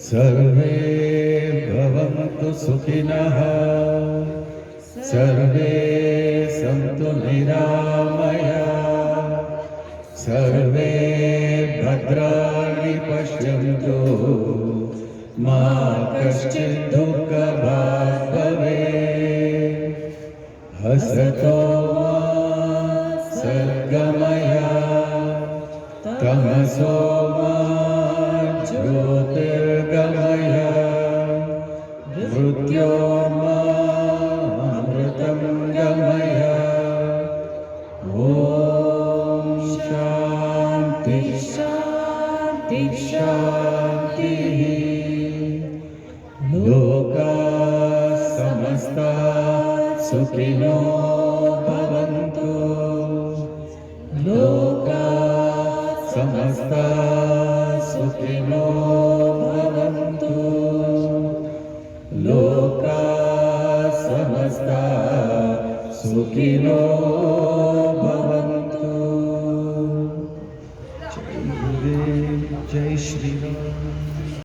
सर्वे भवन्तु सुखिनः सर्वे सन्तु निरामयाः सर्वे भद्राणि पश्यन्तु मा कश्चित् दुःखभाग् भवेत् हसतो मा सद्गमय तमसो मा ज्योतिर्गमय मृत्योर्मामृतं गमय ॐ शान्ति शान्ति शान्तिः लोकाः समस्ताः सुखिनो भवन्तु लोकाः समस्ताः सुखिनो भवन्तु लोकाः समस्ताः सुखिनो भवन्तु। जय गुरुदेव, जय श्री राम।